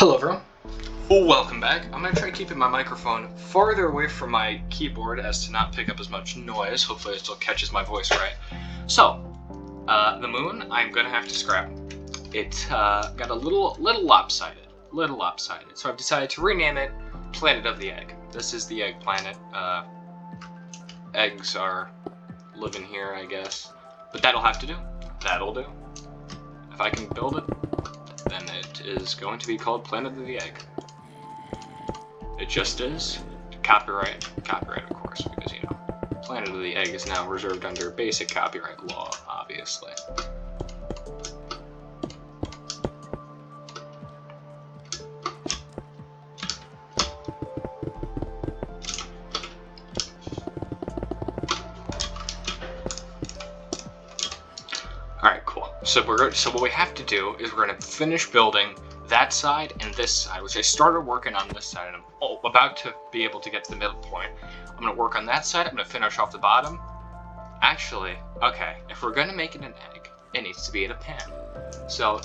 Hello everyone, welcome back. I'm going to try keeping my microphone farther away from my keyboard as to not pick up as much noise. Hopefully it still catches my voice right. So, the moon, I'm going to have to scrap. It got a little lopsided. So I've decided to rename it Planet of the Egg. This is the egg planet. Eggs are living here, I guess. But that'll have to do. That'll do. If I can build it, then it is going to be called Planet of the Egg. It just is. Copyright of course, because, you know, Planet of the Egg is now reserved under basic copyright law, obviously. Alright, cool. So what we have to do is we're going to finish building that side and this side, which I started working on this side, and I'm about to be able to get to the middle point. I'm going to work on that side, I'm going to finish off the bottom. Actually, okay, if we're going to make it an egg, it needs to be in a pan. So,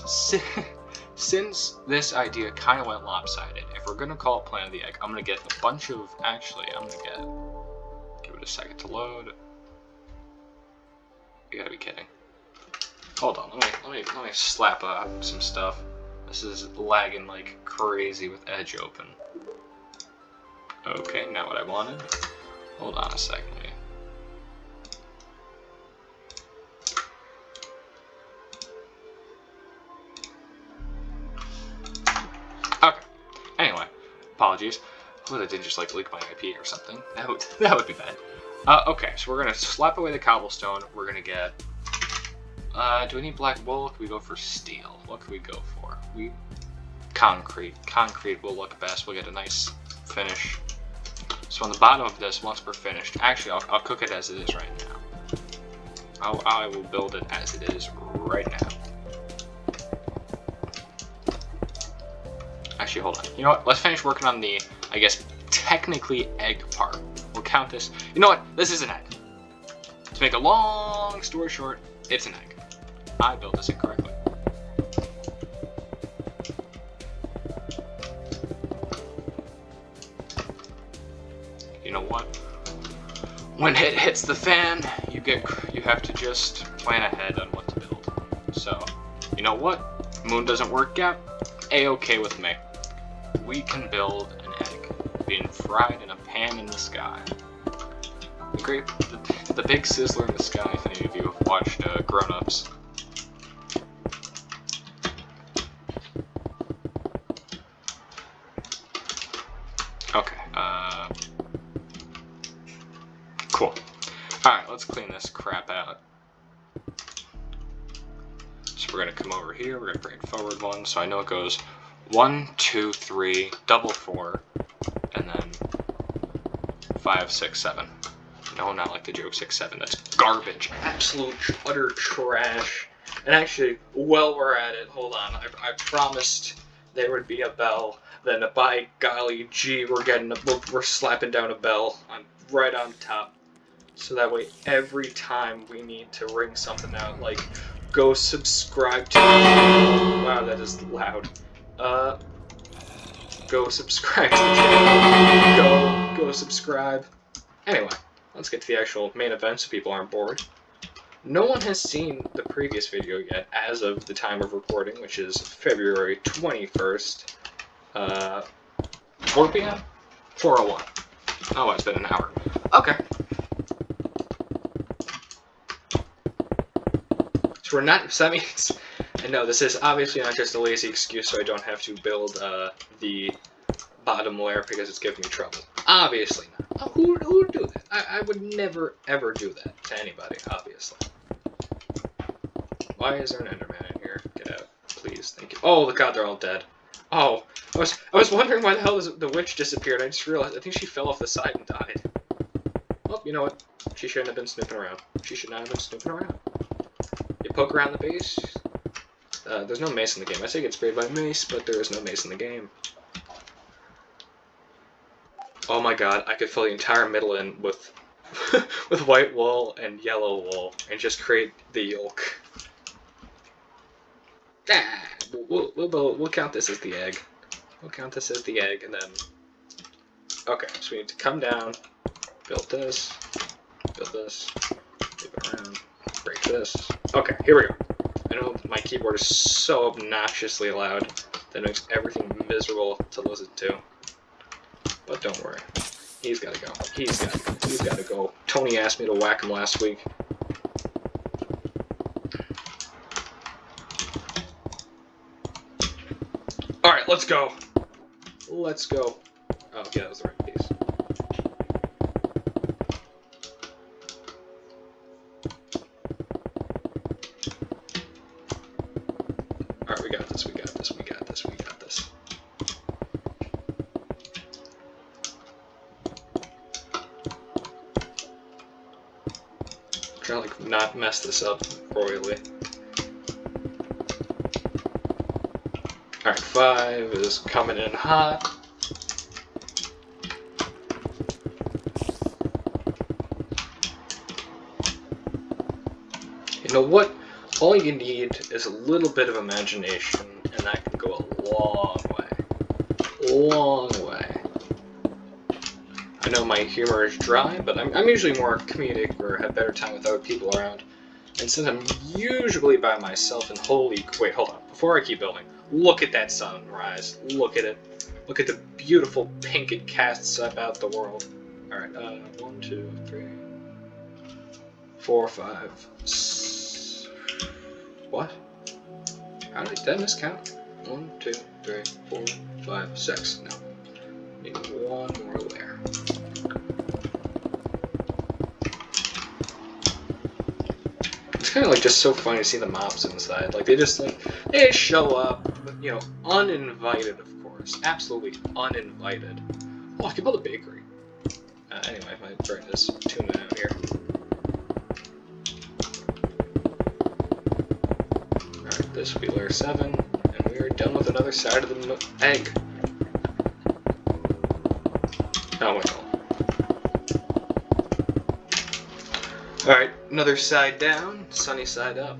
since this idea kind of went lopsided, if we're going to call it Planet of the Egg, I'm going to get a bunch of, actually, I'm going to give it a second to load. You gotta be kidding. Hold on, let me slap some stuff. This is lagging like crazy with Edge open. Okay, now what I wanted. Hold on a second. Okay. Anyway, apologies. Hopefully that didn't just like leak my IP or something. That would be bad. Okay, so we're gonna slap away the cobblestone. We're gonna get. Do we need black wool? Can we go for steel? What can we go for? Concrete. Concrete will look best. We'll get a nice finish. So on the bottom of this, once we're finished, actually I'll cook it as it is right now. I will build it as it is right now. Actually, hold on. You know what? Let's finish working on the, I guess, technically egg part. We'll count this. You know what? This is an egg. To make a long story short, it's an egg. I built this incorrectly. You know what? When it hits the fan, you have to just plan ahead on what to build. So, you know what? Moon doesn't work yet. A-okay with me. We can build an egg being fried in a pan in the sky. The big sizzler in the sky, if any of you have watched Grown Ups. Okay, cool. Alright, let's clean this crap out. So we're gonna come over here, we're gonna bring it forward one, so I know it goes 1, 2, 3, double 4, and then 5, 6, 7. No, not like the joke 6, 7. That's garbage. Absolute utter trash. And actually, while we're at it, hold on. I promised there would be a bell. Then by golly gee, we're slapping down a bell right on top. So that way, every time we need to ring something out, like go subscribe to. Wow, that is loud. Go subscribe to the channel. Go subscribe. Anyway. Let's get to the actual main event so people aren't bored. No one has seen the previous video yet as of the time of recording, which is February 21st, 4 p.m.? 4:01. Oh, it's been an hour. Okay. So we're not, so that means, and no, this is obviously not just a lazy excuse so I don't have to build the bottom layer because it's giving me trouble. Obviously not. Who would do that? I would never, ever do that to anybody, obviously. Why is there an Enderman in here? Get out, please, thank you. Oh, god, they're all dead. Oh, I was wondering why the hell the witch disappeared. I just realized, I think she fell off the side and died. Well, you know what? She shouldn't have been snooping around. She should not have been snooping around. You poke around the base. There's no mace in the game. I say get sprayed by mace, but there is no mace in the game. Oh my god, I could fill the entire middle in with with white wool and yellow wool and just create the yolk. Ah, we'll count this as the egg. we'll count this as the egg, and then... Okay, so we need to come down, build this, move it around, break this. Okay, here we go. I know my keyboard is so obnoxiously loud that it makes everything miserable to listen to. But don't worry. He's gotta go. He's gotta go. Tony asked me to whack him last week. Alright, let's go. Let's go. Oh, yeah, that was the right piece. Alright, we got this. Trying to like not mess this up royally. Alright, 5 is coming in hot. You know what? All you need is a little bit of imagination, and that can go a long way. Long way. I know my humor is dry, but I'm usually more comedic or have better time with other people around. And since I'm usually by myself and wait, hold on. Before I keep building, look at that sunrise. Look at it. Look at the beautiful pink it casts about the world. Alright, 1, 2, 3, 4, 5, 6. What? How did I miscount? 1, 2, 3, 4, 5, 6. No. Need one more layer. It's kind of like just so funny to see the mobs inside. Like they show up, you know, uninvited, of course, absolutely uninvited. Oh, I can build a bakery. Anyway, if I try this tune out here. Alright, this will be layer 7, and we are done with another side of the egg. Oh, wait. Alright, another side down, sunny side up.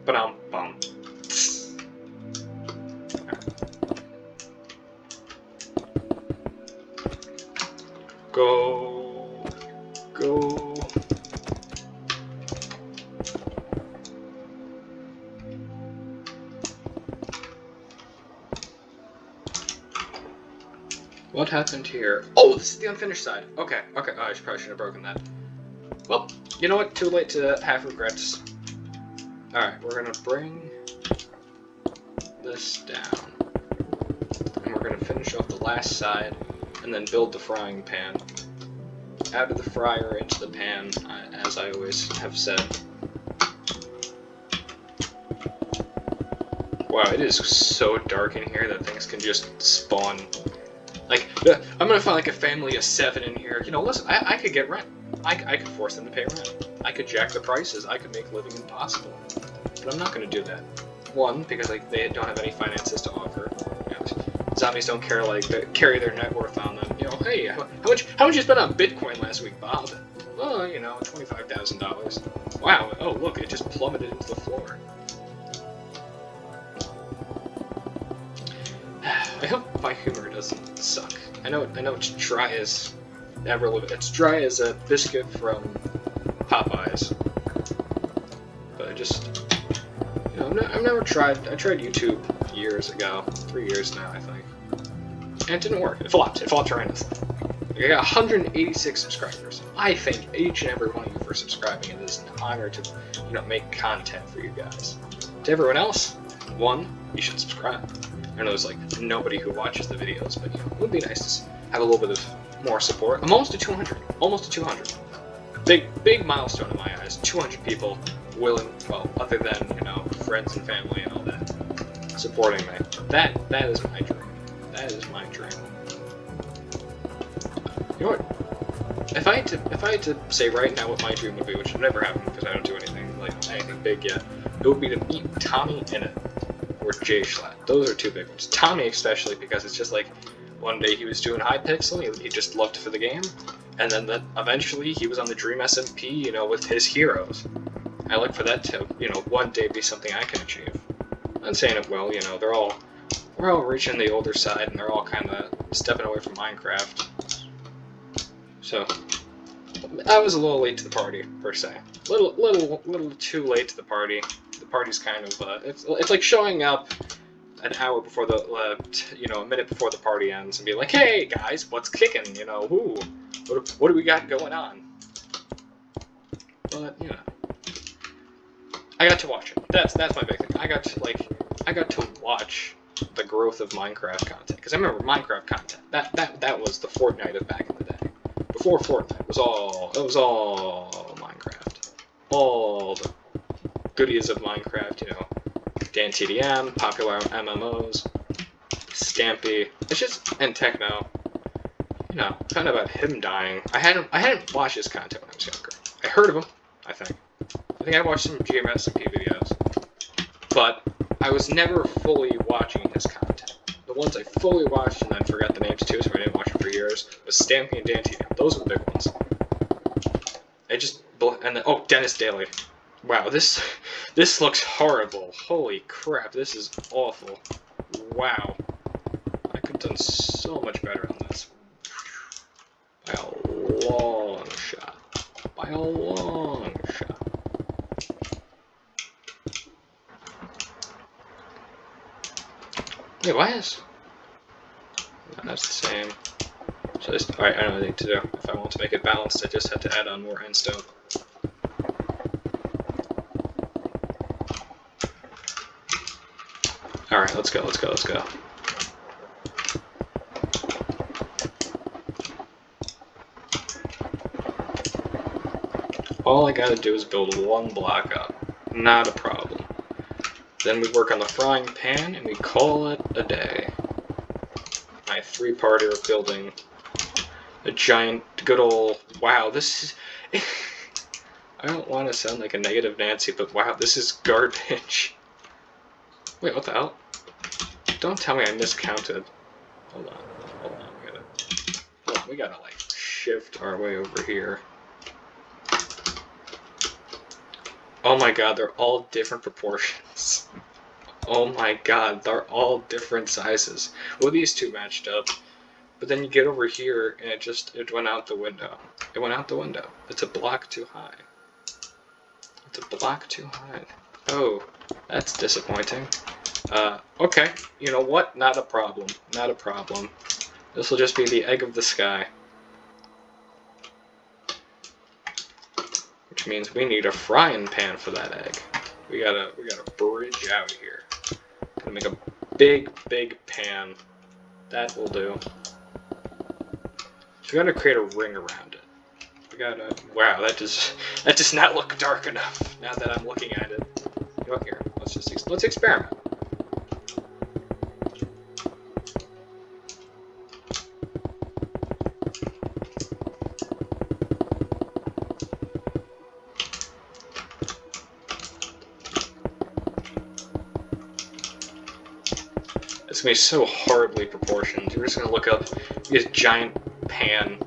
Ba-dum-bum. Go. Go. What happened here? Oh, this is the unfinished side. Okay. Oh, I probably should have broken that. Well, you know what? Too late to have regrets. Alright, we're gonna bring this down. And we're gonna finish off the last side, and then build the frying pan. Out of the fryer into the pan, as I always have said. Wow, it is so dark in here that things can just spawn. Like, I'm gonna find like a family of 7 in here. You know, listen, I could get rent. I could force them to pay rent. I could jack the prices. I could make living impossible. But I'm not going to do that. One, because like they don't have any finances to offer. You know, zombies don't care carry their net worth on them. You know, hey, how much you spent on Bitcoin last week, Bob? Well, you know, $25,000. Wow. Oh, look, it just plummeted into the floor. I hope my humor doesn't suck. I know it's dry as ever. It's dry as a biscuit from Popeyes. But I just, you know, I've never tried. I tried YouTube years ago, 3 years now, I think, and it didn't work. It flopped. It flopped horrendously. I got 186 subscribers. I thank each and every one of you for subscribing. It is an honor to, you know, make content for you guys. To everyone else, one, you should subscribe. I know there's like nobody who watches the videos, but you know, it would be nice to have a little bit of more support. I'm almost to 200. Almost to 200. Big milestone in my eyes. 200 people willing, well, other than, you know, friends and family and all that, supporting me. That is my dream. That is my dream. You know what? If I had to say right now what my dream would be, which would never happen because I don't do anything big yet, it would be to meet Tommy Innit or Jay Schlatt. Those are two big ones. Tommy especially, because it's just like one day he was doing Hypixel, he just loved for the game, and then eventually he was on the Dream SMP, you know, with his heroes. I look for that to, you know, one day be something I can achieve. I'm not saying it will, you know, we're we're all reaching the older side, and they're all kind of stepping away from Minecraft. So I was a little late to the party, per se. Little too late to the party. The party's kind of it's like showing up an hour before the a minute before the party ends and be like, hey guys, what's kicking? You know, what do we got going on? But I got to watch it. That's my big thing. I got to watch the growth of Minecraft content, because I remember Minecraft content. That was the Fortnite of back in the day. Before Fortnite, it was all Minecraft. All the goodies of Minecraft, DanTDM, popular MMOs, Stampy. It's just, and Techno. Kind of about him dying. I hadn't watched his content when I was younger. I heard of him, I think I watched some GMSP videos, but I was never fully watching his content. The ones I fully watched and then forgot the names too, so I didn't watch them for years, was Stampy and DanTDM. Those were the big ones. Dennis Daly. Wow, this looks horrible. Holy crap, this is awful. Wow. I could have done so much better on this. By a long shot. By a long shot. Yeah, why is... No, that's the same. So alright, I know what I need to do. If I want to make it balanced, I just have to add on more endstone. Alright, let's go. All I gotta do is build one block up. Not a problem. Then we work on the frying pan, and we call it a day. My 3-parter of building a giant, good old... Wow, this is... I don't want to sound like a negative Nancy, but wow, this is garbage. Wait, what the hell? Don't tell me I miscounted. Hold on, we gotta like shift our way over here. Oh my god, they're all different proportions. Oh my god, they're all different sizes. Well, these two matched up, but then you get over here and it went out the window. It went out the window. It's a block too high. It's a block too high. Oh, that's disappointing. Okay, you know what? Not a problem. Not a problem. This will just be the egg of the sky. Which means we need a frying pan for that egg. We gotta bridge out here. Gonna make a big pan. That will do. So we gotta create a ring around it. We gotta... Wow, that does not look dark enough now that I'm looking at it. Go here. Let's experiment. It's gonna be so horribly proportioned. You're just gonna look up this giant pan.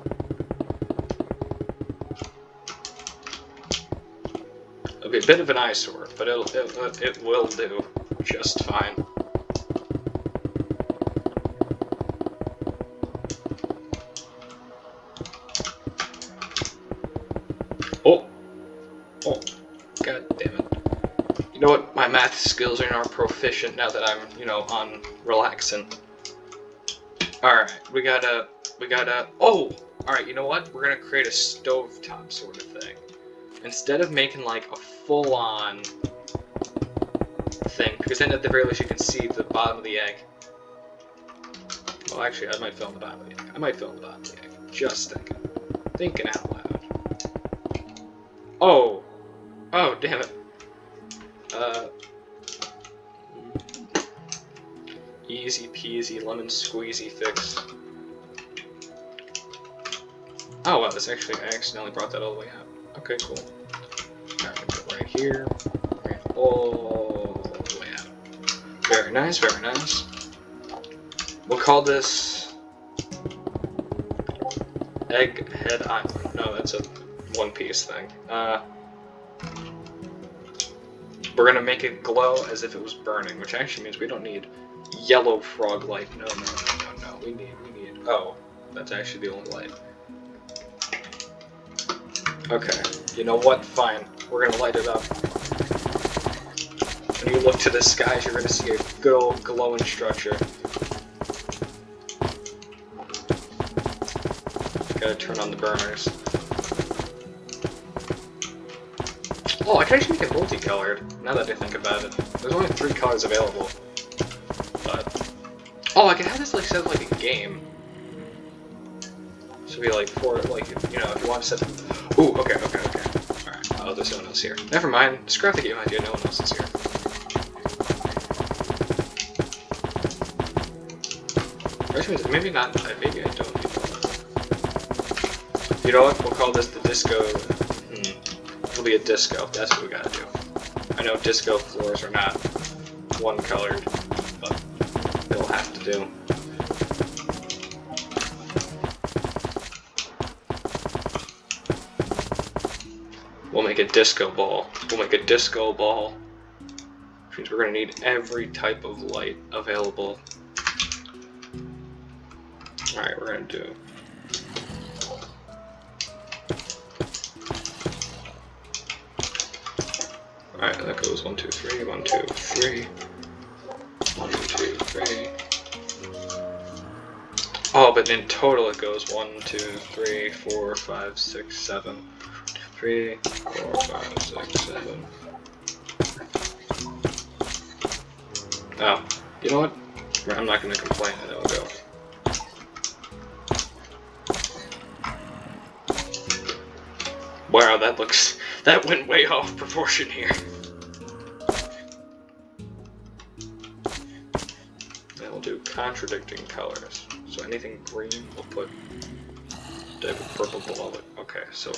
It'll be a bit of an eyesore, but it will do just fine. Oh, god damn it. You know what? My math skills are not proficient now that I'm, on relaxing. Alright, we gotta... Oh! Alright, you know what? We're gonna create a stovetop sort of thing. Instead of making, like, a full-on thing, because then at the very least you can see the bottom of the egg. Well, actually, I might film the bottom of the egg. Just thinking. Thinking out loud. Oh! Oh, damn it. Easy peasy lemon squeezy fix. Oh wow, this actually, I accidentally brought that all the way out. Okay, cool. Alright, we'll put it right here. Bring it all the way out. Very nice, very nice. We'll call this Egghead Island. No, that's a One Piece thing. We're gonna make it glow as if it was burning, which actually means we don't need yellow frog light. No. We need. Oh, that's actually the only light. Okay. You know what? Fine. We're gonna light it up. When you look to the skies, you're gonna see a good old glowing structure. Gotta turn on the burners. Oh, I can actually make it multicolored, now that I think about it. There's only 3 colors available. But... oh, I can have this like set like a game. So be like, for, like, you know, if you want to set... ooh, okay. Alright, oh, there's no one else here. Never mind, scrap the game idea, no one else is here. Actually, maybe not, maybe I don't need that. You know what, we'll call this the disco... it'll be a disco, that's what we gotta do. I know disco floors are not one colored, but they'll have to do. We'll make a disco ball. Which means we're gonna need every type of light available. Alright, we're gonna do... alright, that goes 1, 2, 3, 1, 2, 3. 1, 2, 3. Oh, but in total it goes 1, 2, 3, 4, 5, 6, 7. 3, 4, 5, 6, 7. Oh, you know what? I'm not gonna complain, and it'll go. Wow, that went way off proportion here. Then we'll do contradicting colors. So anything green, we'll put type of purple below it. Okay, so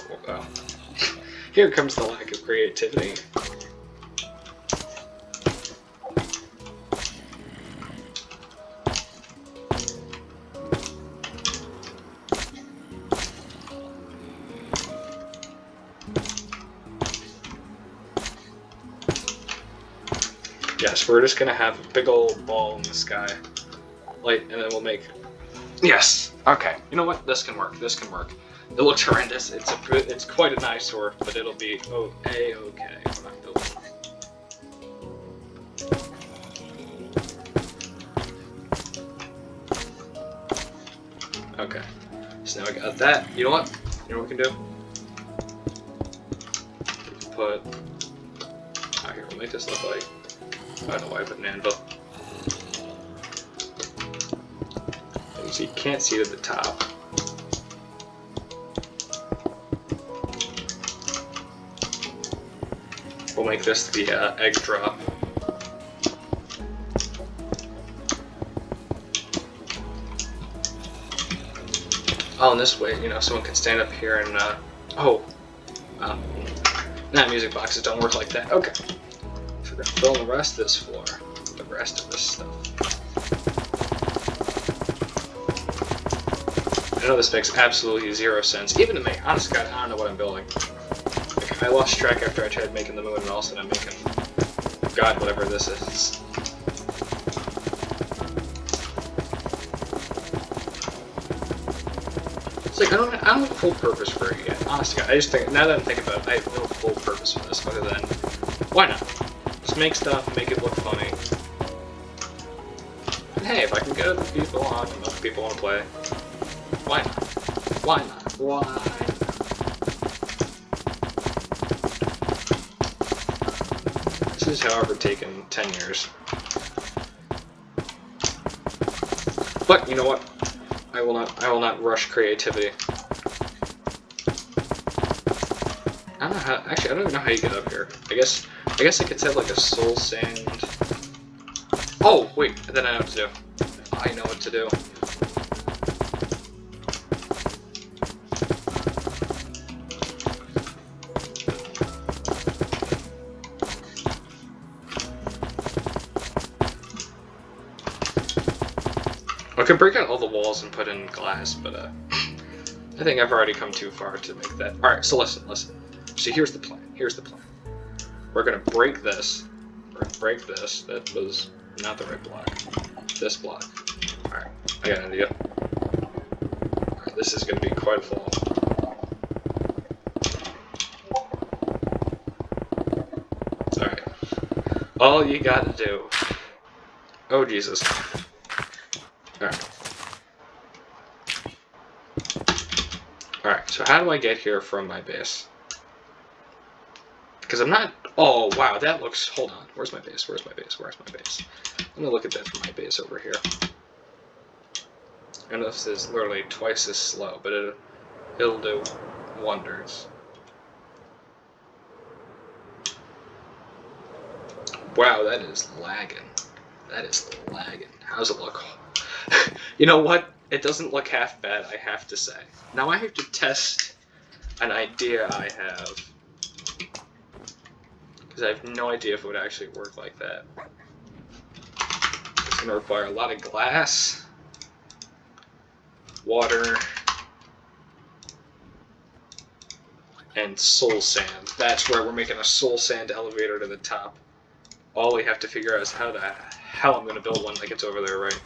here comes the lack of creativity. Yes, we're just gonna have a big old ball in the sky. Light, and then we'll make... yes! Okay, you know what? This can work. It looks horrendous. It's quite an eyesore, but it'll be okay when I'm building. Okay, so now I got that. You know what? You know what we can do? We can put... oh, here, we'll make this look like... I don't know why I put an anvil. So you can't see it at the top. We'll make this the egg drop. Oh, and this way, you know, someone can stand up here and, nah, music boxes don't work like that. Okay. So we're gonna fill in the rest of this floor, the rest of this stuff. I know this makes absolutely 0 sense, even to me. Honest God, I don't know what I'm building. Like, I lost track after I tried making the moon, and all of a sudden I'm making, God, whatever this is. It's like, I don't have a full purpose for it yet. Honest God, I just think, now that I'm thinking about it, I have no full purpose for this, other than, why not? Just make stuff, make it look funny. And hey, if I can get other people on, and other people want to play, why not? Why not? Why not? This is, however, taken 10 years. But, you know what? I will not rush creativity. I don't know how, actually, I don't even know how you get up here. I guess I could set like a soul sand. Oh, wait, then I know what to do. I know what to do. I could break out all the walls and put in glass, but I think I've already come too far to make that. Alright, so listen. So here's the plan. We're gonna break this. That was not the right block. this block. Alright, I got an idea. Alright, this is going to be quite a fall. Alright. All you gotta do... Oh, Jesus. Alright. Alright, so how do I get here from my base? Because I'm not... Oh, wow, that looks... Hold on. Where's my base? Where's my base? Where's my base? I'm going to look at that from my base over here. I know this is literally twice as slow, but it'll do wonders. Wow, that is lagging. That is lagging. How's it look? You know what? It doesn't look half bad, I have to say. Now I have to test an idea I have. Because I have no idea if it would actually work like that. It's going to require a lot of glass, water, and soul sand. That's where we're making a soul sand elevator to the top. All we have to figure out is how I'm going to build one that gets over there, right?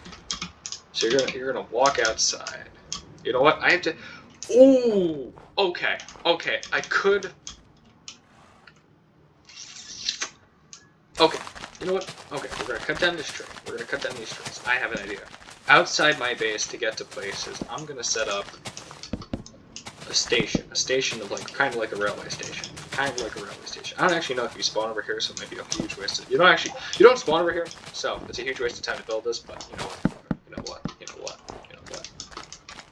So you're gonna walk outside. You know what? I have to. Ooh. Okay. Okay. I could. Okay. You know what? Okay. We're gonna cut down this tree. We're gonna cut down these trees. I have an idea. Outside my base to get to places, I'm gonna set up a station. A station of kind of like a railway station. Kind of like a railway station. I don't actually know if you spawn over here, so it might be a huge waste of... You don't spawn over here, so it's a huge waste of time to build this, but you know what? You know what?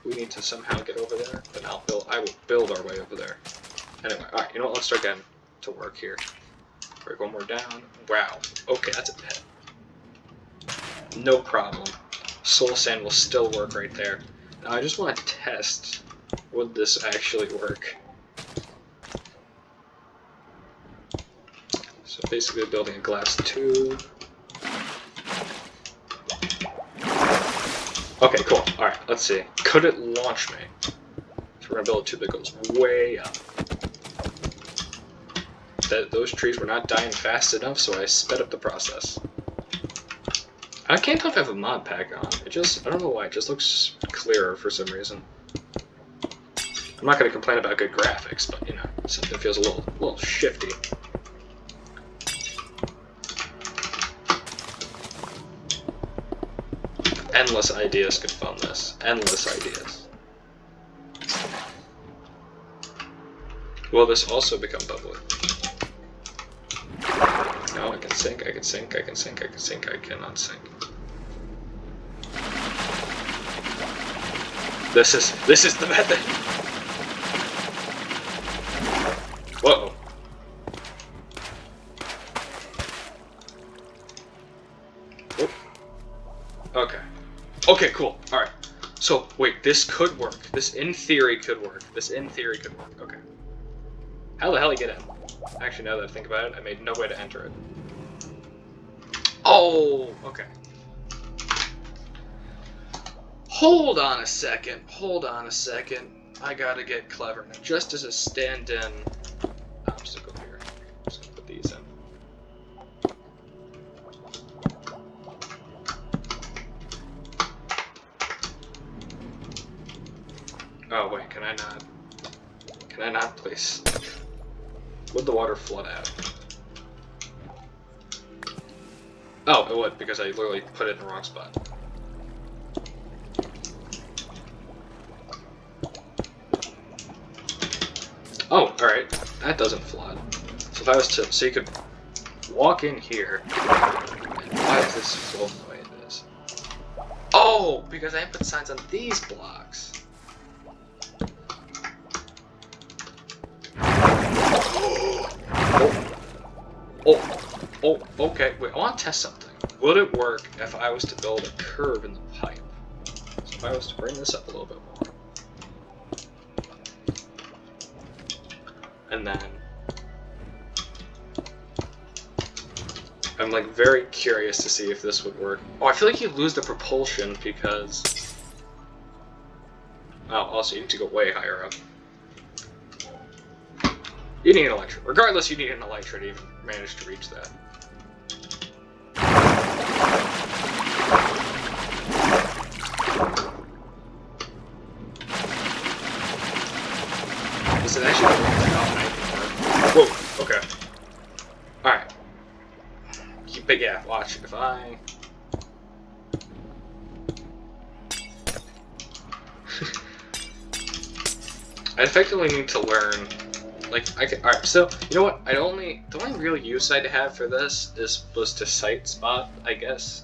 We need to somehow get over there, then I will build our way over there. Anyway, alright, you know what? Let's start getting to work here. Break one more down. Wow. Okay, that's a pit. No problem. Soul sand will still work right there. Now I just want to test, would this actually work? So basically building a glass tube. Okay, cool. Alright, let's see. Could it launch me? So we're going to build a tube that goes way up. Those trees were not dying fast enough, so I sped up the process. I can't tell if I have a mod pack on. I don't know why, it just looks clearer for some reason. I'm not going to complain about good graphics, but, you know, something feels a little shifty. Endless ideas could fund this. Endless ideas. Will this also become bubbly? No, I can sink, I can sink, I can sink, I can sink, I cannot sink. This is the method! Whoa. Whoop. Okay. Okay, cool. Alright. So, wait, this could work. This, in theory, could work. Okay. How the hell did I get in? Actually, now that I think about it, I made no way to enter it. Oh, okay. Hold on a second. I gotta get clever. Now, just as a stand-in obstacle here, I'm just gonna put these in. Oh wait, can I not please? Would the water flood out? Oh, it would, because I literally put it in the wrong spot. Oh, alright. That doesn't flood. So if I was to... So you could walk in here. And why is this flowing the way it is? Oh! Because I put signs on these blocks. Oh, okay. Wait, I want to test something. Would it work if I was to build a curve in the pipe? So if I was to bring this up a little bit more. And then... I'm like very curious to see if this would work. Oh, I feel like you lose the propulsion because... Oh, also you need to go way higher up. You need an elytra. Regardless, you need an elytra to even manage to reach that. watch if I... I effectively need to learn, like, alright, so, you know what, the only real use I'd have for this was to sight spot, I guess.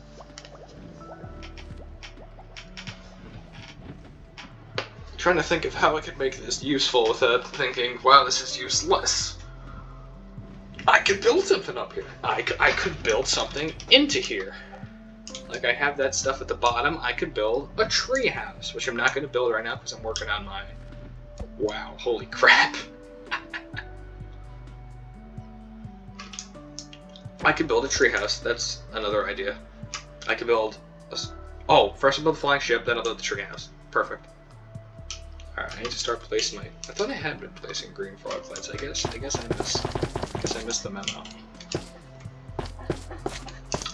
Trying to think of how I could make this useful without thinking, wow, this is useless. I could build something up here. I could build something into here. Like, I have that stuff at the bottom. I could build a tree house, which I'm not going to build right now because I'm working on my... Wow, holy crap. I could build a tree house. That's another idea. I could build a... Oh, first I'll build the flying ship, then I'll build the tree house. Perfect. Alright, I need to start placing my... I thought I had been placing green frog lights. I guess I missed the memo.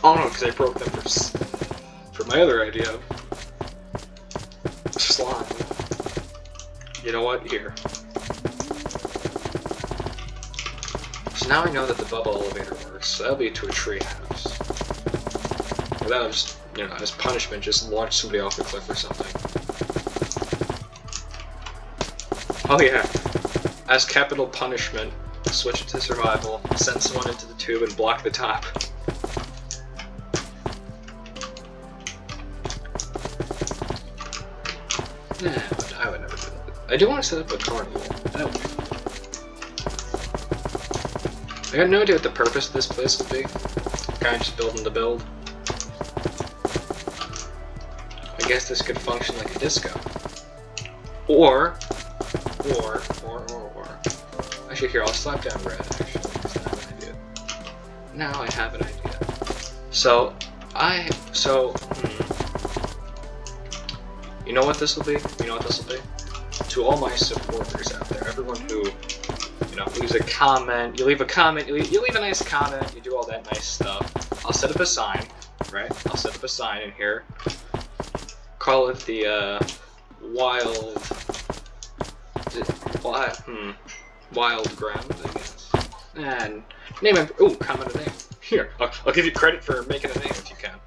Oh no, because I broke them for my other idea of slime. You know what? Here. So now I know that the bubble elevator works, so that'll lead to a tree house. Or that'll just, you know, as punishment, just launch somebody off a cliff or something. Oh yeah. As capital punishment, switch it to survival, send someone into the tube and block the top. Nah, I would never do that. I do want to set up a carnival. That would be fun. I got no idea what the purpose of this place would be. Kind of just building to build. I guess this could function like a disco. Or... Actually, here, I'll slap down red, actually, because I have an idea. Now I have an idea. You know what this will be? You know what this will be? To all my supporters out there, everyone who, you know, leaves a comment, you leave a comment, you leave a nice comment, you do all that nice stuff. I'll set up a sign, right? I'll set up a sign in here. Call it the, Wild Ground, I guess. And name it. Ooh, comment a name. Here, I'll give you credit for making a name if you can.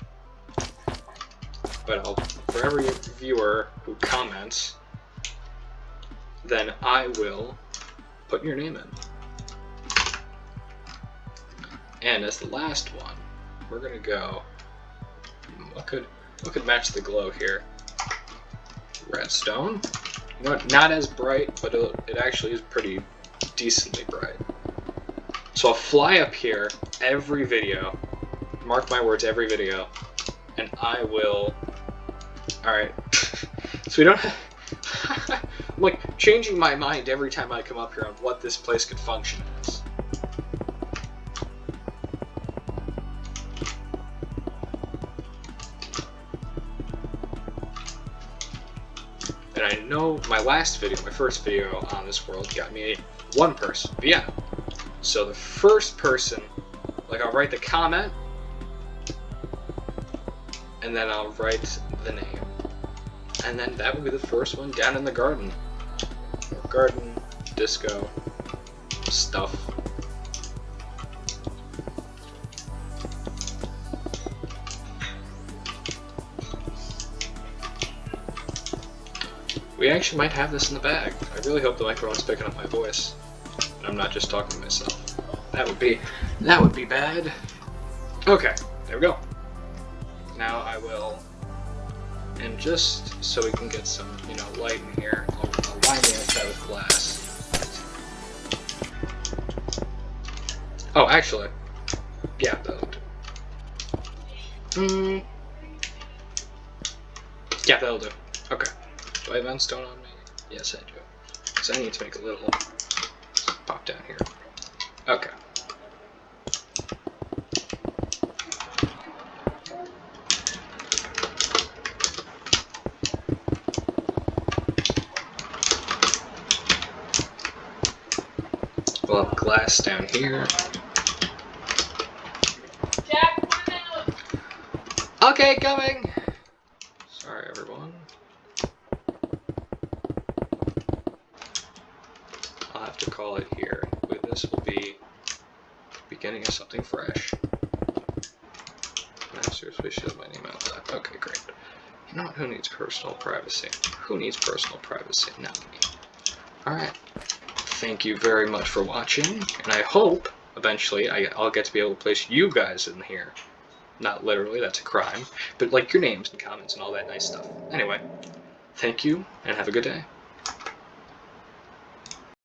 But for every viewer who comments, then I will put your name in. And as the last one, we're gonna go. What could match the glow here? Redstone. You know what? Not as bright, but it actually is pretty decently bright. So I'll fly up here every video, mark my words, every video, and I will... Alright. So we don't have... I'm like changing my mind every time I come up here on what this place could function as. And I know my last video, my first video on this world, got me one person, Vienna. So the first person, like, I'll write the comment, and then I'll write the name. And then that will be the first one down in the garden. Garden, disco, stuff. We actually might have this in the bag. I really hope the microphone's picking up my voice, and I'm not just talking to myself. That would be bad. Okay, there we go. Now I will, and just so we can get some, you know, light in here, I'll line the outside with glass. Oh, actually, yeah, that'll do. Yeah, that'll do. Okay. Do I have endstone on me? Yes, I do. So I need to make a little pop down here. Okay. We'll have glass down here. Jack, come out! Okay, coming! Sorry, everyone. I'll have to call it here. This will be the beginning of something fresh. seriously should have my name out loud. Okay, great. You know what? Who needs personal privacy? Who needs personal privacy? Not me. Alright. Thank you very much for watching, and I hope eventually I'll get to be able to place you guys in here. Not literally, that's a crime, but like your names and comments and all that nice stuff. Anyway, thank you, and have a good day.